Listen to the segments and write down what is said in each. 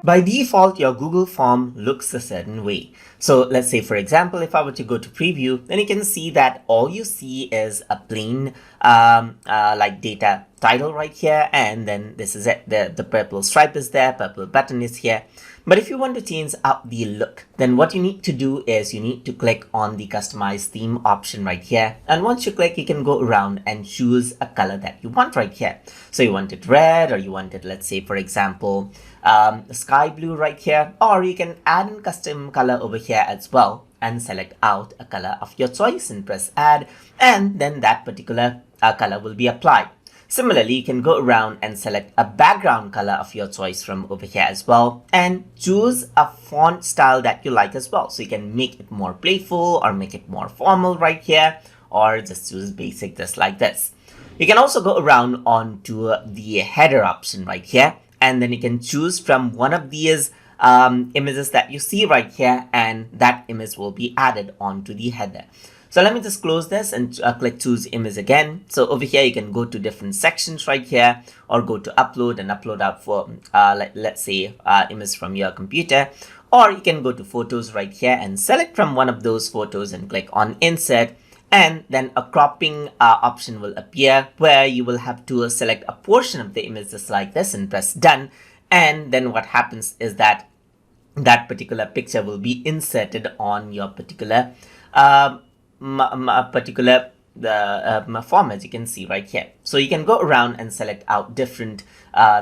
By default, your Google form looks a certain way. So let's say, for example, if I were to go to preview, then you can see that all you see is a plain like data title right here. And then this is it. The purple stripe is there, purple button is here. But if you want to change up the look, then what you need to do is you need to click on the customize theme option right here. And once you click, you can go around and choose a color that you want right here. So you want it red, or you want it, let's say, for example, sky blue right here, or you can add in custom color over here as well and select out a color of your choice and press add, and then that particular color will be applied. Similarly, you can go around and select a background color of your choice from over here as well and choose a font style that you like as well. So you can make it more playful or make it more formal right here, or just choose basic just like this. You can also go around onto the header option right here, and then you can choose from one of these images that you see right here, and that image will be added onto the header. So let me just close this and click choose image again. So over here, you can go to different sections right here, or go to upload and upload out for, let's say, image from your computer. Or you can go to photos right here and select from one of those photos and click on insert. And then a cropping option will appear where you will have to select a portion of the image just like this and press done. And then what happens is that that particular picture will be inserted on your particular form, as you can see right here. So you can go around and select out different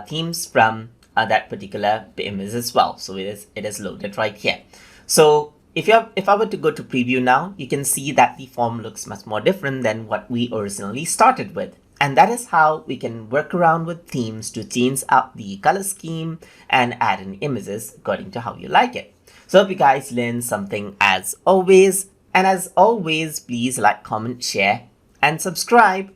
themes from that particular image as well. So it is loaded right here. So if I were to go to preview now, you can see that the form looks much more different than what we originally started with. And that is how we can work around with themes to change up the color scheme and add in images according to how you like it. So hope you guys learned something as always. And as always, please like, comment, share, and subscribe.